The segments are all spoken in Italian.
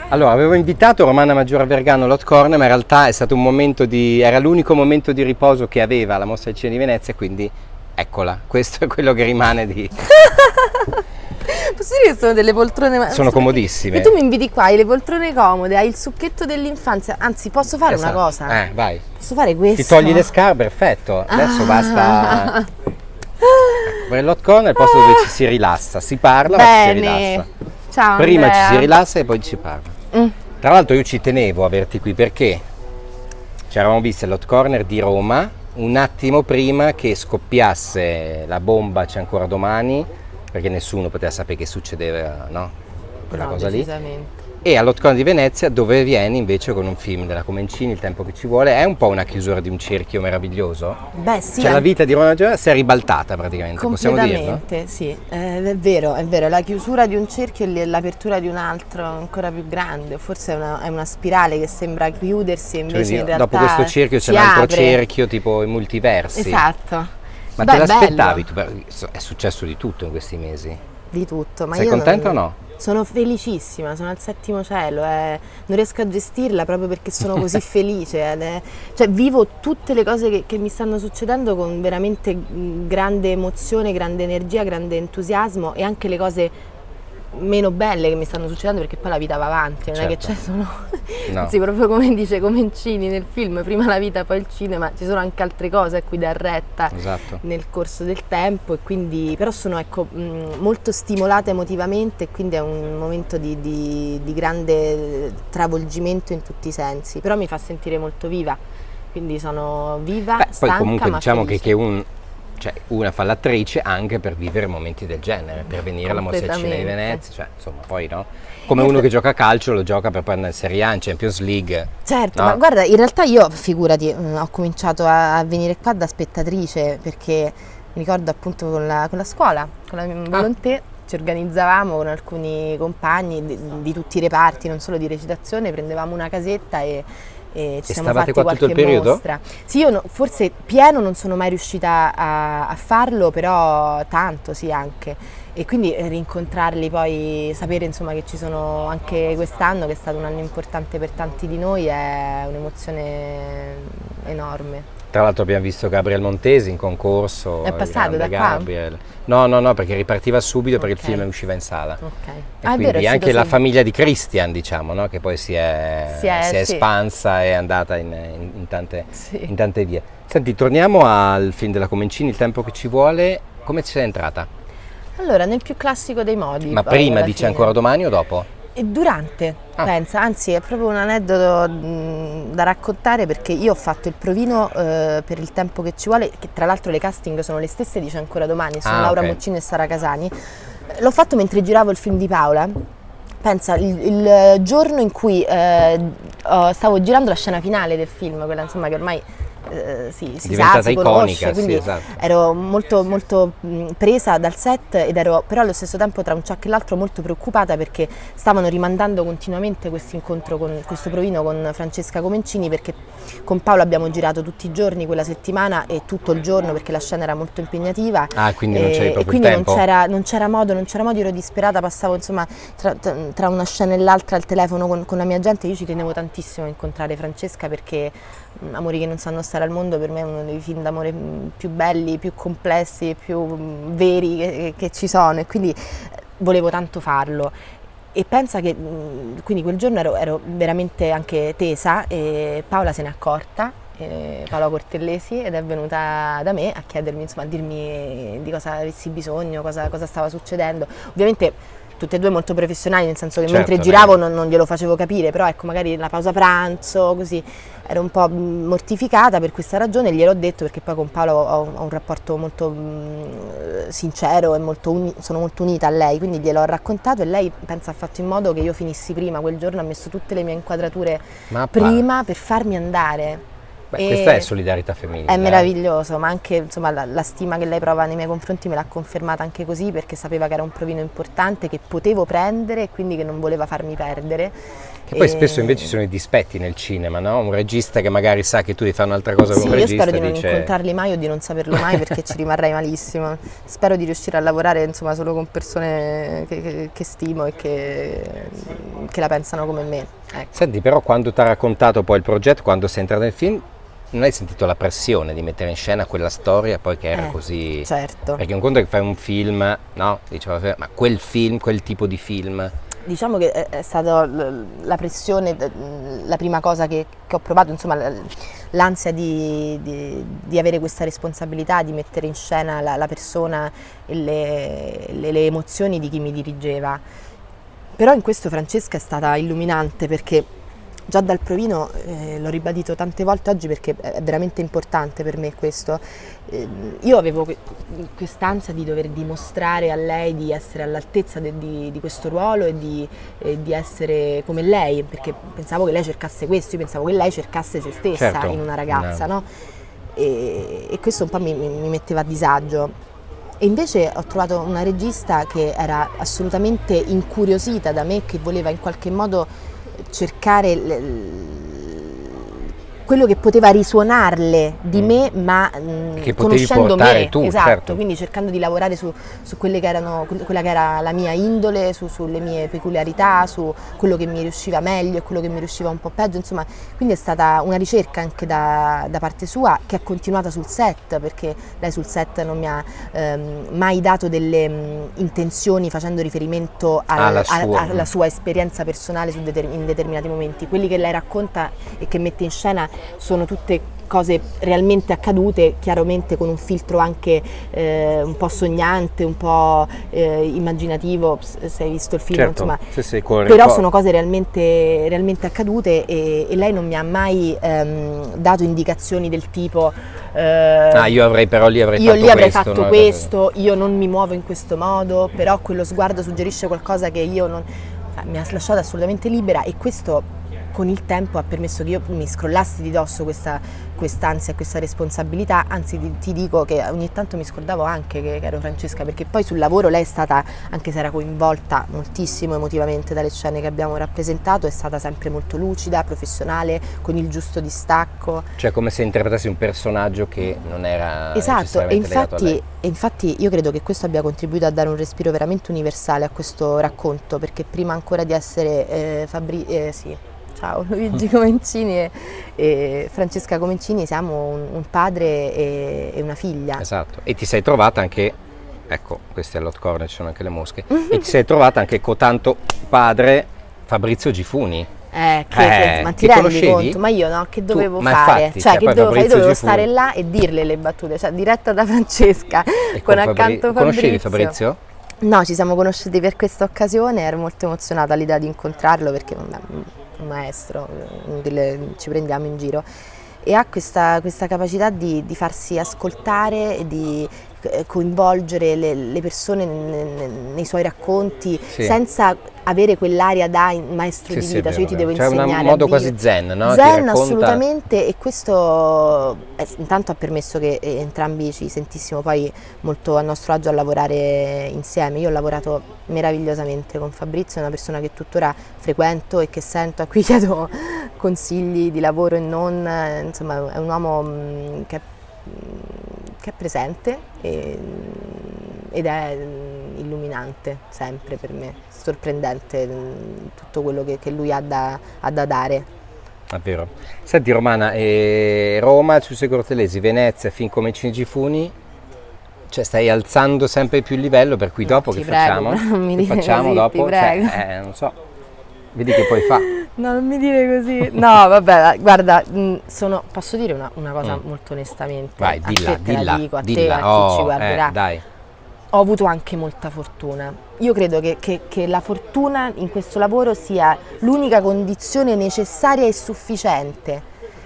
Allora, avevo invitato Romana Maggiore Vergano all'Hot Corner, ma in realtà è stato era l'unico momento di riposo che aveva la Mostra del Cinema di Venezia, quindi eccola, questo è quello che rimane di... Posso dire che sono delle poltrone... Sono comodissime. E tu mi inviti qua, hai le poltrone comode, hai il succhetto dell'infanzia, anzi posso fare una cosa? Vai. Posso fare questo? Ti togli le scarpe, perfetto, adesso basta... Per l'Hot Corner è il posto dove ci si rilassa, si parla ma ci si rilassa. Ciao Prima Andrea. ci si rilassa e poi ci parla. Tra l'altro io ci tenevo a averti qui perché ci eravamo visti all'Hot Corner di Roma un attimo prima che scoppiasse la bomba C'è ancora domani, perché nessuno poteva sapere che succedeva, no? Quella cosa lì. E all'Hot Corner di Venezia, dove vieni invece con un film della Comencini, Il tempo che ci vuole, è un po' una chiusura di un cerchio meraviglioso. Beh sì. Cioè la vita di Romana Maggiore si è ribaltata praticamente, possiamo dirlo? Completamente, sì, è vero, la chiusura di un cerchio e l'apertura di un altro ancora più grande, forse è una spirale che sembra chiudersi e invece in realtà dopo questo cerchio c'è un altro cerchio, tipo i multiversi. Esatto. Ma te l'aspettavi? È successo di tutto in questi mesi. Di tutto, ma sei contenta o no? Sono felicissima, sono al settimo cielo, non riesco a gestirla proprio perché sono così felice, cioè vivo tutte le cose che mi stanno succedendo con veramente grande emozione, grande energia, grande entusiasmo, e anche le cose meno belle che mi stanno succedendo, perché poi la vita va avanti, non è che c'è solo no. Anzi, proprio come dice Comencini nel film, prima la vita poi il cinema, ci sono anche altre cose a cui dar retta nel corso del tempo, e quindi però sono molto stimolata emotivamente, e quindi è un momento di grande travolgimento in tutti i sensi, però mi fa sentire molto viva, quindi sono viva, stanca, poi comunque ma diciamo felice. che una fa l'attrice anche per vivere momenti del genere, per venire alla Mostra del Cinema di Venezia, cioè insomma poi no? Come uno che gioca a calcio lo gioca per prendere Serie A, in Champions League. Certo, no? Ma guarda, in realtà io, figurati, ho cominciato a venire qua da spettatrice, perché mi ricordo appunto con la scuola, con la mia volontà, ci organizzavamo con alcuni compagni di tutti i reparti, non solo di recitazione, prendevamo una casetta e ci siamo fatti qua qualche tutto il periodo? mostra. Sì, io forse pieno non sono mai riuscita a farlo, però tanto sì anche. E quindi rincontrarli, poi sapere insomma che ci sono anche quest'anno, che è stato un anno importante per tanti di noi, è un'emozione enorme. Tra l'altro abbiamo visto Gabriel Montesi in concorso. È passato da Gabriel. No, perché ripartiva subito perché il film usciva in sala. E quindi è vero, anche la famiglia di Christian, diciamo, no? Che poi si è espansa e è andata in tante vie. Senti, torniamo al film della Comencini, Il tempo che ci vuole. Come ci sei entrata? Allora, nel più classico dei modi. Ma prima di C'è ancora domani o dopo? E durante, pensa, anzi è proprio un aneddoto da raccontare, perché io ho fatto il provino per Il tempo che ci vuole, che tra l'altro le casting sono le stesse di C'è ancora domani, sono Laura Moccini e Sara Casani. L'ho fatto mentre giravo il film di Paola. Pensa, il giorno in cui stavo girando la scena finale del film, quella insomma che ormai si sa, si conosce, quindi ero molto molto presa dal set, però allo stesso tempo tra un ciak e l'altro molto preoccupata, perché stavano rimandando continuamente questo incontro, con questo provino con Francesca Comencini, perché con Paolo abbiamo girato tutti i giorni quella settimana e tutto il giorno, perché la scena era molto impegnativa. Quindi non c'era proprio il tempo. Non c'era modo, ero disperata, passavo insomma tra una scena e l'altra al telefono con la mia gente. Io ci tenevo tantissimo a incontrare Francesca, perché Amori che non sanno stare al mondo per me è uno dei film d'amore più belli, più complessi, più veri che ci sono, e quindi volevo tanto farlo. E pensa che quindi quel giorno ero veramente anche tesa, e Paola se n'è accorta, Paola Cortellesi, ed è venuta da me a chiedermi, insomma, a dirmi di cosa avessi bisogno, cosa stava succedendo. Ovviamente tutte e due molto professionali, nel senso che mentre giravo non glielo facevo capire, però ecco, magari la pausa pranzo, così, ero un po' mortificata per questa ragione. Gliel'ho detto, perché poi con Paolo ho un rapporto molto sincero e sono molto unita a lei, quindi gliel'ho raccontato, e lei pensa ha fatto in modo che io finissi prima quel giorno, ha messo tutte le mie inquadrature prima per farmi andare. Beh, questa è solidarietà femminile. È meraviglioso, ma anche insomma, la stima che lei prova nei miei confronti me l'ha confermata anche così, perché sapeva che era un provino importante, che potevo prendere e quindi che non voleva farmi perdere. Che poi spesso invece ci sono i dispetti nel cinema, no? Un regista che magari sa che tu devi fare un'altra cosa con un regista. Io spero di non incontrarli mai o di non saperlo mai, perché ci rimarrei malissimo. Spero di riuscire a lavorare insomma solo con persone che stimo e che la pensano come me. Ecco. Senti, però quando ti ha raccontato poi il progetto, quando sei entrato nel film, non hai sentito la pressione di mettere in scena quella storia poi che era così? Certo. Perché un conto è che fai un film, no? Diceva, ma quel film, quel tipo di film... Diciamo che è stata la pressione, la prima cosa che ho provato, insomma l'ansia di avere questa responsabilità, di mettere in scena la persona e le emozioni di chi mi dirigeva. Però in questo Francesca è stata illuminante, perché già dal provino, l'ho ribadito tante volte oggi perché è veramente importante per me questo, io avevo quest'ansia di dover dimostrare a lei di essere all'altezza di questo ruolo e di essere come lei, perché pensavo che lei cercasse questo, io pensavo che lei cercasse se stessa, certo, in una ragazza, no? E questo un po' mi metteva a disagio. E invece ho trovato una regista che era assolutamente incuriosita da me, che voleva in qualche modo cercare quello che poteva risuonarle di me, ma che conoscendo me, tu, esatto, certo. Quindi cercando di lavorare su quelle che erano, quella che era la mia indole, sulle mie peculiarità, su quello che mi riusciva meglio e quello che mi riusciva un po' peggio, insomma, quindi è stata una ricerca anche da parte sua, che è continuata sul set, perché lei sul set non mi ha mai dato delle intenzioni facendo riferimento alla sua esperienza personale in determinati momenti. Quelli che lei racconta e che mette in scena sono tutte cose realmente accadute, chiaramente con un filtro anche un po' sognante, un po' immaginativo, se hai visto il film, certo, insomma, sì, però sono cose realmente accadute e lei non mi ha mai dato indicazioni del tipo io avrei fatto questo, io non mi muovo in questo modo, però quello sguardo suggerisce qualcosa che io non... mi ha lasciata assolutamente libera, e questo con il tempo ha permesso che io mi scrollassi di dosso quest'ansia e questa responsabilità. Anzi, ti dico che ogni tanto mi scordavo anche che ero Francesca, perché poi sul lavoro lei è stata, anche se era coinvolta moltissimo emotivamente dalle scene che abbiamo rappresentato, è stata sempre molto lucida, professionale, con il giusto distacco. Cioè come se interpretassi un personaggio che non era esatto, e infatti io credo che questo abbia contribuito a dare un respiro veramente universale a questo racconto, perché prima ancora di essere ciao, Luigi Comencini e Francesca Comencini siamo un padre e una figlia. Esatto, e ti sei trovata anche, ecco, questi all'Hot Corner ci sono anche le mosche, e ti sei trovata anche con tanto padre Fabrizio Gifuni. Ma ti rendi conoscevi? conto? Ma io no, che dovevo fare? Infatti, cioè, che dovevo fare? Dovevo Gifuni. stare là e dirle le battute, cioè diretta da Francesca, con accanto Fabrizio. Conoscevi Fabrizio? No, ci siamo conosciuti per questa occasione, ero molto emozionata all'idea di incontrarlo, perché un maestro, ci prendiamo in giro, e ha questa capacità di farsi ascoltare e di coinvolgere le persone nei suoi racconti, sì, senza avere quell'aria da maestro di vita, cioè io ti devo insegnare. Cioè un modo quasi zen, no? Zen, assolutamente, e questo intanto ha permesso che entrambi ci sentissimo poi molto a nostro agio a lavorare insieme. Io ho lavorato meravigliosamente con Fabrizio, è una persona che tuttora frequento e che sento, a cui chiedo consigli di lavoro e non, insomma è un uomo che è presente ed è illuminante sempre per me, sorprendente tutto quello che lui ha da dare. È vero. Senti Romana, Roma, Giuseppe Cortelesi, Venezia, fin come Cinegifuni, cioè stai alzando sempre più il livello, per cui dopo che facciamo? Che facciamo dopo? Ti prego. Non so, vedi che poi fa. No, non mi dire così. No, vabbè, guarda, posso dire una cosa molto onestamente. Vai, dilla, a te, a chi ci guarderà. Dai. Ho avuto anche molta fortuna. Io credo che la fortuna in questo lavoro sia l'unica condizione necessaria e sufficiente.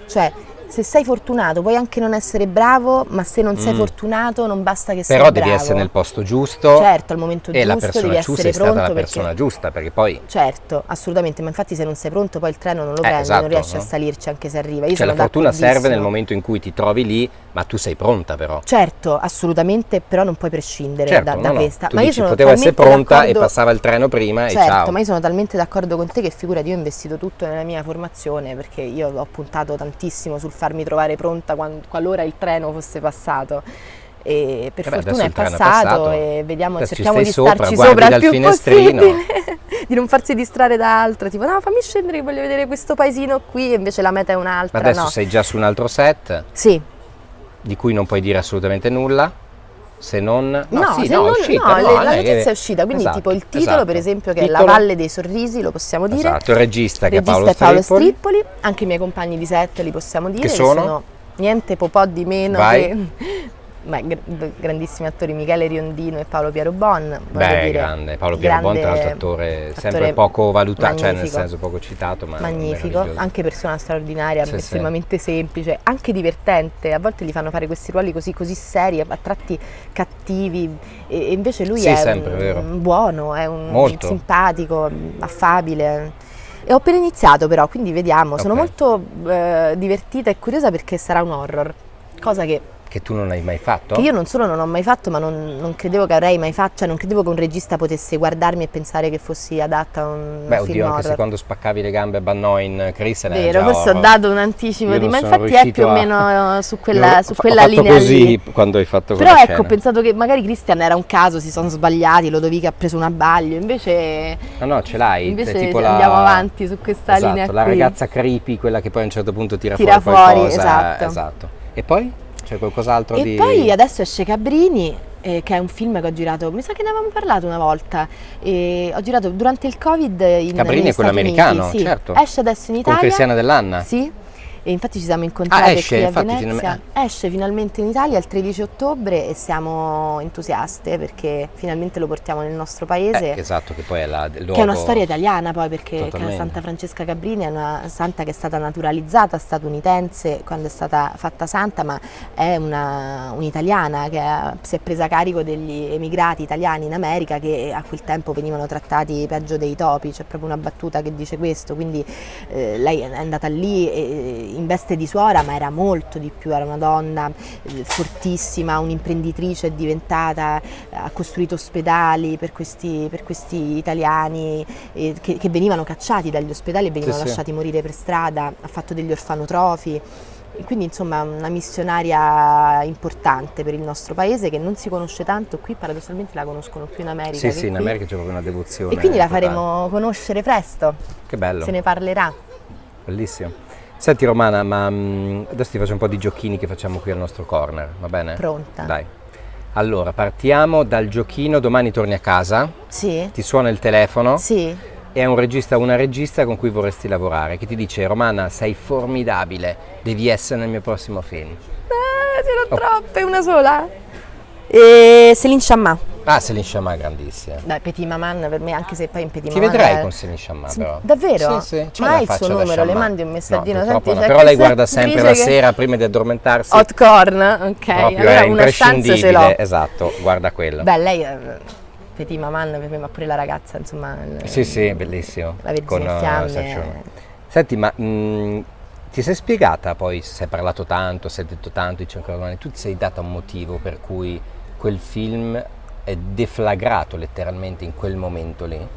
Cioè, se sei fortunato puoi anche non essere bravo, ma se non sei fortunato non basta che sei Però bravo. devi essere nel posto giusto. Certo, al momento e giusto, la persona devi giusta essere è stata pronto la persona perché... giusta, perché poi Certo, assolutamente, ma infatti se non sei pronto poi il treno non lo prendi, esatto, non riesci no? a salirci anche se arriva. Io Cioè la sono fortuna serve d'accordissimo. nel momento in cui ti trovi lì, ma tu sei pronta però. Certo, assolutamente, però non puoi prescindere Certo, da no. questa. Tu Ma io dici, sono potevo essere talmente pronta e d'accordo- passava il treno prima e Certo, ciao. ma io sono talmente d'accordo con te che figurati, io ho investito tutto nella mia formazione perché io ho puntato tantissimo sul farmi trovare pronta qualora il treno fosse passato. E per Vabbè, fortuna adesso è il treno è passato, passato. e vediamo, Adesso ci cerchiamo stai di sopra, starci guardi sopra il dal più finestrino. possibile, di non farsi distrarre da altro, tipo no, fammi scendere che voglio vedere questo paesino qui e invece la meta è un'altra. Ma adesso no. sei già su un altro set Sì. di cui non puoi dire assolutamente nulla, se non... No, sì, se no, non- è uscita. no, no, la è- notizia è uscita, quindi esatto, tipo il titolo esatto. per esempio che è La Titolo, Valle dei Sorrisi, lo possiamo dire. Esatto, il regista che è Regista Paolo è Paolo Strippoli. Strippoli, anche i miei compagni di set li possiamo dire, Che sono? niente po' di meno Vai. che grandissimi attori Michele Riondino e Paolo Piero Bon. voglio Beh, dire, grande. Paolo Piero Bon, tra l'altro attore sempre poco valutato, cioè nel magnifico. senso poco citato, ma Magnifico, meraviglioso. anche persona straordinaria, Sì, sì. estremamente semplice, anche divertente. A volte gli fanno fare questi ruoli così seri, a tratti cattivi, e invece lui Sì, è sempre, vero. buono, è un Molto. simpatico, affabile. E ho appena iniziato però, quindi vediamo. Sono Ok. molto divertita e curiosa perché sarà un horror, cosa che Che tu non hai mai fatto? io non solo non ho mai fatto, ma non credevo che avrei mai fatto, cioè non credevo che un regista potesse guardarmi e pensare che fossi adatta a un Beh, film oddio, anche horror. se quando spaccavi le gambe a Bannoy in Chris era Vero, già forse ho horror. dato un anticipo Io di, non ma sono infatti è riuscito più o a- meno su Io quella, ho su fa- quella ho fatto linea così lì. quando hai fatto Però quella ecco, ho scena. pensato che magari Christian era un caso, si sono sbagliati, Lodovica ha preso un abbaglio, invece No, ce l'hai. Invece è tipo andiamo avanti su questa esatto, linea la qui. ragazza creepy, quella che poi a un certo punto tira Tira fuori fuori, qualcosa. esatto. E poi? C'è qualcos'altro E di... poi adesso esce Cabrini, che è un film che ho girato, mi sa che ne avevamo parlato una volta, ho girato durante il Covid Cabrini negli è quello Stati americano, Uniti, sì. certo. Esce adesso in Con Italia. Cristiana Dell'Anna? Sì, e infatti ci siamo incontrati esce, qui a infatti, Venezia. Esce finalmente in Italia il 13 ottobre e siamo entusiaste perché finalmente lo portiamo nel nostro paese. Esatto, che poi è il luogo... Che è una storia italiana poi, perché Totalmente. Santa Francesca Cabrini è una santa che è stata naturalizzata statunitense quando è stata fatta santa, ma è un'italiana che si è presa carico degli emigrati italiani in America che a quel tempo venivano trattati peggio dei topi, c'è proprio una battuta che dice questo, quindi lei è andata lì in veste di suora, ma era molto di più, era una donna fortissima, un'imprenditrice è diventata, ha costruito ospedali per questi italiani che venivano cacciati dagli ospedali e venivano Sì, sì. lasciati morire per strada, ha fatto degli orfanotrofi. E quindi insomma una missionaria importante per il nostro paese che non si conosce tanto, qui paradossalmente la conoscono più in America Sì, che sì, in qui. America c'è proprio una devozione. E quindi la totale. faremo conoscere presto, Che bello. se ne parlerà. Bellissimo. Senti Romana, ma adesso ti faccio un po' di giochini che facciamo qui al nostro corner, va bene? Pronta. Dai. Allora, partiamo dal giochino, domani torni a casa, Sì? ti suona il telefono Sì? e è un regista o una regista con cui vorresti lavorare, che ti dice Romana sei formidabile, devi essere nel mio prossimo film. Ce l'ho troppe, una sola? Céline Sciamma. Ah, Céline Sciamma, grandissima. Dai, Petit Maman per me, anche se poi in Petit Ti Maman vedrei con Céline Sciamma però. Davvero? Sì, sì. C'è Ma una hai il faccia suo da numero, le Sciamma. messaggino, No, senti, purtroppo no, c'è però lei questa guarda sempre la attrice che- sera prima di addormentarsi. Hot corn, ok, Proprio allora è una chance ce l'ho. imprescindibile, esatto, guarda quello. Beh, lei è Petit Maman per me, ma pure la ragazza, insomma. Sì, sì, bellissimo. La Vergine Con, in Fiamme. Saoirse. Senti, ma ti sei spiegata poi, se hai parlato tanto, se hai detto tanto, dici ancora domani, tu ti sei data un motivo per cui quel film è deflagrato letteralmente in quel momento lì?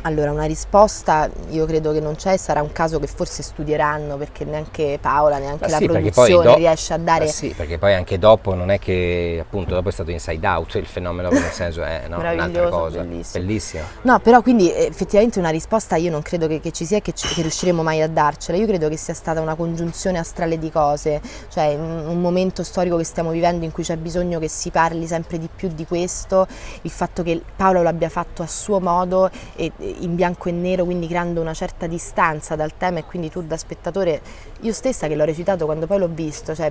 Allora, una risposta io credo che non c'è, sarà un caso che forse studieranno perché neanche Paola, neanche la sì, perché produzione poi riesce a dare... Sì, perché poi anche dopo non è che, appunto, dopo è stato Inside Out, il fenomeno, nel senso è no, un'altra Meraviglioso, cosa. bellissimo. Bellissimo. No, però quindi effettivamente una risposta io non credo che ci sia e che riusciremo mai a darcela. Io credo che sia stata una congiunzione astrale di cose, cioè un momento storico che stiamo vivendo in cui c'è bisogno che si parli sempre di più di questo, il fatto che Paolo l'abbia fatto a suo modo e in bianco e nero, quindi creando una certa distanza dal tema, e quindi tu da spettatore, io stessa che l'ho recitato quando poi l'ho visto, cioè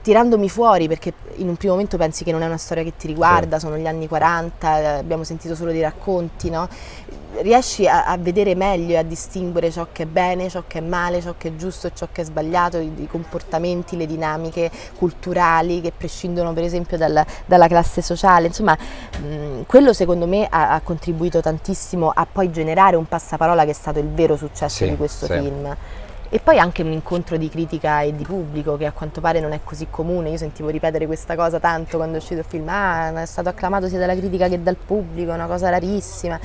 tirandomi fuori, perché in un primo momento pensi che non è una storia che ti riguarda, Sì. sono gli anni 40, abbiamo sentito solo dei racconti, no? Riesci a vedere meglio e a distinguere ciò che è bene, ciò che è male, ciò che è giusto e ciò che è sbagliato, i comportamenti, le dinamiche culturali che prescindono per esempio dalla classe sociale, insomma quello secondo me ha contribuito tantissimo a poi generare un passaparola che è stato il vero successo Sì, di questo sì. film. E poi anche un incontro di critica e di pubblico che a quanto pare non è così comune. Io sentivo ripetere questa cosa tanto quando è uscito il film, è stato acclamato sia dalla critica che dal pubblico, una cosa rarissima.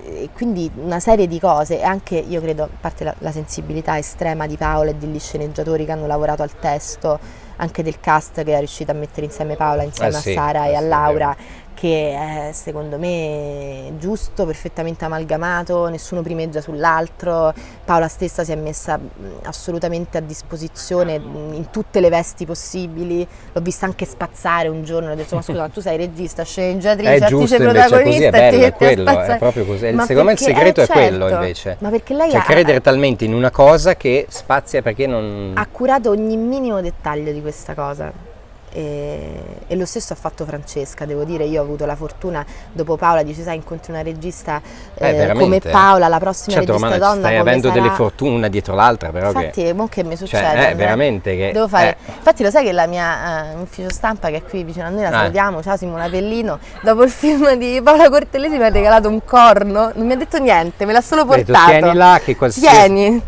E quindi una serie di cose, e anche io credo, a parte la sensibilità estrema di Paola e degli sceneggiatori che hanno lavorato al testo, anche del cast che è riuscito a mettere insieme Paola insieme a Sì, Sara e a sì, Laura, che è secondo me giusto, perfettamente amalgamato, nessuno primeggia sull'altro. Paola stessa si è messa assolutamente a disposizione in tutte le vesti possibili, l'ho vista anche spazzare un giorno, ho detto ma scusa, tu sei regista, sceneggiatrice, È attrice giusto, invece, protagonista così è e bello, ti è metti a quello, è spazzare. proprio così. Ma Secondo me il perché- segreto è quello, certo, invece. ma perché lei Cioè, ha credere talmente in una cosa che spazia, perché non... ha curato ogni minimo dettaglio di questa cosa. E lo stesso ha fatto Francesca, devo dire. Io ho avuto la fortuna, dopo Paola, dice sai, incontri una regista come veramente? Paola, la prossima Certo, regista Romana, donna stai come avendo sarà? delle fortune una dietro l'altra, però Infatti, mo che mi Cioè, succede? veramente che... Devo fare. Infatti lo sai che la mia ufficio stampa che è qui vicino a noi, la salutiamo, ciao Simona Pellino, dopo il film di Paola Cortellesi mi ha regalato un corno, non mi ha detto niente, me l'ha solo portato. Tieni là che qualsiasi... Tieni!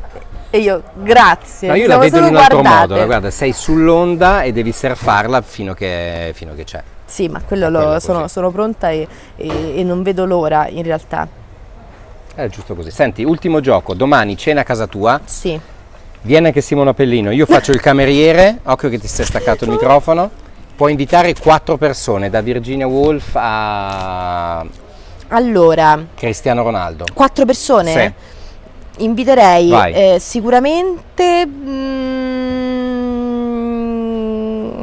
E io, grazie. No, io la siamo vedo in solo un altro guardate. modo, guarda, sei sull'onda e devi surfarla fino che c'è. Sì, ma quello Quello sono pronta e non vedo l'ora in realtà. È giusto così. Senti, ultimo gioco, domani cena a casa tua, Sì. viene anche Simona Pellino, io faccio il cameriere, occhio che ti sei staccato il microfono, puoi invitare 4 persone, da Virginia Woolf a Allora, Cristiano Ronaldo. 4 persone? Sì. Inviterei Vai. sicuramente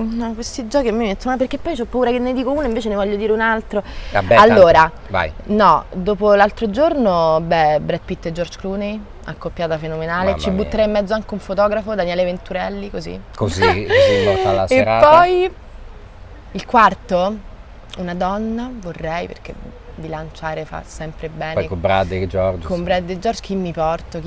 no, questi giochi a me mettono, perché poi ho paura che ne dico uno e invece ne voglio dire un altro. Vabbè, Allora, tanto, vai. no, dopo l'altro giorno, Brad Pitt e George Clooney, accoppiata fenomenale. Mamma Ci mia. butterei in mezzo anche un fotografo, Daniele Venturelli, così. Così morta la serata. E poi il quarto, una donna, vorrei, perché bilanciare fa sempre bene. Poi con Brad e George. Con Brad e George, chi mi porto?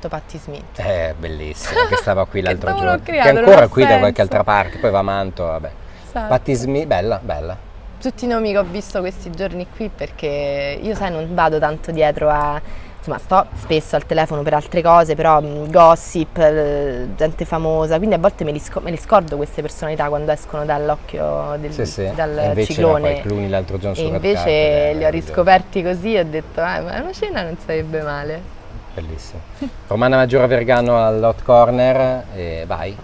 Patti Smith. Bellissima, che stava qui l'altro dopo l'ho giorno. Che è creato, ancora non ha qui da qualche senso. altra parte, poi va a Manto, vabbè. Esatto. Patti Smith, bella, bella. Tutti i nomi che ho visto questi giorni qui, perché io sai non vado tanto dietro a, insomma sto spesso al telefono per altre cose, però gossip, gente famosa, quindi a volte me li scordo queste personalità quando escono dall'occhio Sì. dal E invece ciclone. no, poi Clooney l'altro giorno E su Red invece Carpet, li ho riscoperti così e ho detto ma una cena non sarebbe male. Bellissimo. Romana Maggiore Vergano all'Hot Corner, e vai.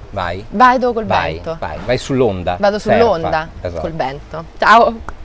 Vado col Vai, vento. vai sull'onda. Vado surfa. sull'onda Esatto. col vento. Ciao!